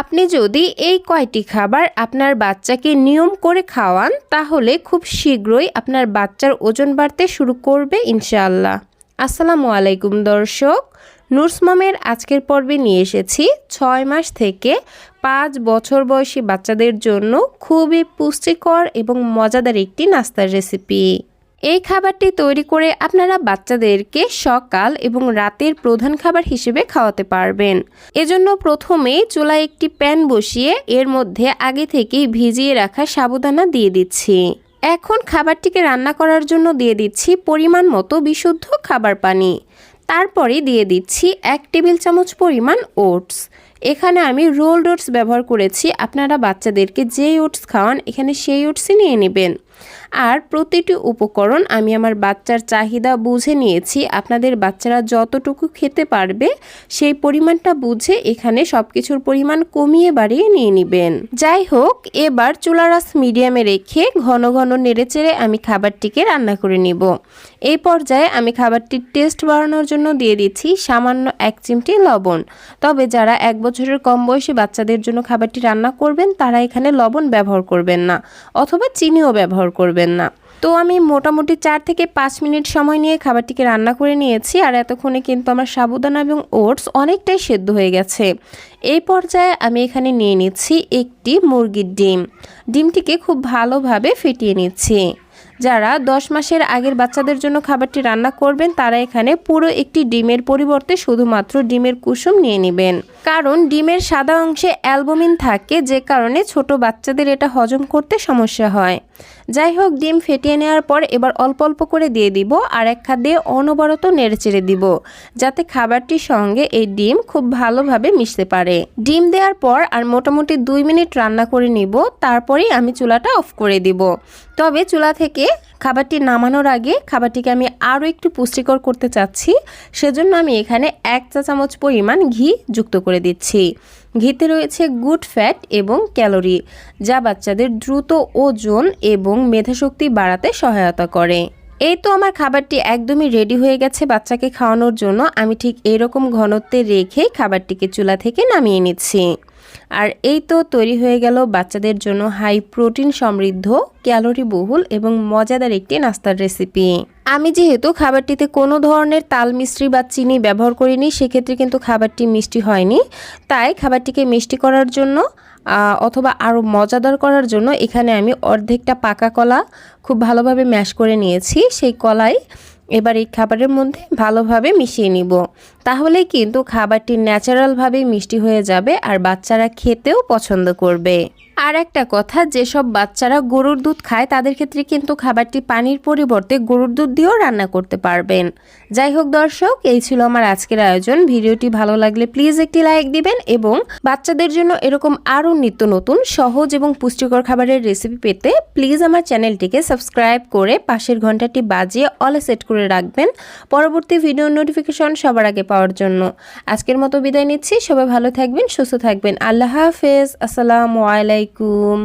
আপনি যদি এই কয়টি খাবার আপনার বাচ্চাকে নিয়ম করে খাওয়ান তাহলে খুব শীঘ্রই আপনার বাচ্চার ওজন বাড়তে শুরু করবে ইনশাআল্লাহ। আসসালামু আলাইকুম দর্শক, নুরস মমের আজকের পর্বে নিয়ে এসেছি 6 মাস থেকে 5 বছর বয়সী বাচ্চাদের জন্য খুবই পুষ্টিকর এবং মজাদার একটি নাস্তার রেসিপি। এই খাবারটি তৈরি করে আপনারা বাচ্চাদেরকে সকাল এবং রাতের প্রধান খাবার হিসেবে খাওয়াতে পারবেন। এজন্য প্রথমে চুলায় একটি প্যান বসিয়ে এর মধ্যে আগে থেকেই ভিজিয়ে রাখা সাবুদানা দিয়ে দিচ্ছি। এখন খাবারটিকে রান্না করার জন্য দিয়ে দিচ্ছি পরিমাণ মতো বিশুদ্ধ খাবার পানি। তারপরে দিয়ে দিচ্ছি 1 টেবিল চামচ পরিমাণ ওটস। এখানে আমি রোলড ওটস ব্যবহার করেছি, আপনারা বাচ্চাদেরকে যেই ওটস খাওয়ান এখানে সেই ওটসই নিয়ে নেবেন। আর প্রতিটি উপকরণ আমি আমার বাচ্চার চাহিদা বুঝে নিয়েছি। আপনাদের বাচ্চারা যতটুকু খেতে পারবে সেই পরিমাণটা বুঝে এখানে সব কিছুর পরিমাণ কমিয়ে বাড়িয়ে নিয়ে নেবেন। যাই হোক, এবার চুলার আঁচ মিডিয়ামে রেখে ঘন ঘন নেড়েচেড়ে আমি খাবারটিকে রান্না করে নিব। এই পর্যায়ে আমি খাবারটির টেস্ট বাড়ানোর জন্য দিয়ে দিচ্ছি সামান্য 1 চিমটি লবণ। তবে যারা 1 বছরের কম বয়সী বাচ্চাদের জন্য খাবারটি রান্না করবেন তারা এখানে লবণ ব্যবহার করবেন না, অথবা চিনিও ব্যবহার করবেন না। তো আমি মোটামুটি 4 থেকে 5 মিনিট সময় নিয়ে খাবারটিকে রান্না করে নিয়েছি। আর এতক্ষণে কিন্তু আমার সাবুদানা এবং ওটস অনেকটাই সেদ্ধ হয়ে গেছে। এই পর্যায়ে আমি এখানে নিয়ে নিচ্ছি একটি মুরগির ডিম। ডিমটিকে খুব ভালোভাবে ফেটিয়ে নিচ্ছি। যারা 10 মাসের আগের বাচ্চাদের জন্য খাবারটি রান্না করবেন তারা এখানে পুরো একটি ডিমের পরিবর্তে শুধুমাত্র ডিমের কুসুম নিয়ে নেবেন, কারণ ডিমের সাদা অংশে অ্যালবুমিন থাকে, যে কারণে ছোট বাচ্চাদের এটা হজম করতে সমস্যা হয়। যাই হোক, ডিম ফেটিয়ে নেওয়ার পর এবার অল্প অল্প করে দিয়ে দিব আর এক হাত দিয়ে অনবরত নেড়েচেড়ে দিব, যাতে খাবারটির সঙ্গে এই ডিম খুব ভালোভাবে মিশতে পারে। ডিম দেওয়ার পর আর মোটামুটি 2 মিনিট রান্না করে নিব, তারপরেই আমি চুলাটা অফ করে দিব। তবে চুলা থেকে খাবারটি নামানোর আগে খাবারটিকে আমি আরও একটু পুষ্টিকর করতে চাচ্ছি, সেজন্য আমি এখানে 1 চা চামচ পরিমাণ ঘি যুক্ত করে দিচ্ছি। ঘিতে রয়েছে গুড ফ্যাট এবং ক্যালোরি, যা বাচ্চাদের দ্রুত ওজন এবং মেধাশক্তি বাড়াতে সহায়তা করে। এই তো আমার খাবারটি একদমই রেডি হয়ে গেছে বাচ্চাকে খাওয়ানোর জন্য। আমি ঠিক এরকম ঘনত্বে রেখে খাবারটিকে চুলা থেকে নামিয়ে নিচ্ছি। আর এই তো তৈরি হয়ে গেল বাচ্চাদের জন্য হাই প্রোটিন সমৃদ্ধ, ক্যালোরি বহুল এবং মজাদার একটি নাস্তার রেসিপি। আমি যেহেতু খাবারটিতে কোনো ধরনের তাল মিশ্রি বা চিনি ব্যবহার করিনি, সেক্ষেত্রে কিন্তু খাবারটি মিষ্টি হয়নি। তাই খাবারটিকে মিষ্টি করার জন্য অথবা আরও মজাদার করার জন্য এখানে আমি অর্ধেকটা পাকা কলা খুব ভালোভাবে ম্যাশ করে নিয়েছি। সেই কলাই এবার এই খাবারের মধ্যে ভালোভাবে মিশিয়ে নিব, তাহলেই কিন্তু খাবারটি ন্যাচারালভাবে মিষ্টি হয়ে যাবে আর বাচ্চারা খেতেও পছন্দ করবে। আর একটা কথা, যেসব বাচ্চারা গরুর দুধ খায় তাদের ক্ষেত্রে কিন্তু খাবারটি পানির পরিবর্তে গরুর দুধ দিয়েও রান্না করতে পারবেন। যাই হোক দর্শক, এই ছিল আমার আজকের আয়োজন। ভিডিওটি ভালো লাগলে প্লিজ একটি লাইক দিবেন এবং বাচ্চাদের জন্য এরকম আরও নিত্য নতুন সহজ এবং পুষ্টিকর খাবারের রেসিপি পেতে প্লিজ আমার চ্যানেলটিকে সাবস্ক্রাইব করে পাশের ঘন্টাটি বাজিয়ে অলে সেট করে রাখবেন পরবর্তী ভিডিও নোটিফিকেশন সবার আগে পাওয়ার জন্য। আজকের মতো বিদায় নিচ্ছি। সবাই ভালো থাকবেন, সুস্থ থাকবেন। আল্লাহ হাফেজ। আসসালামু আলাইকুম।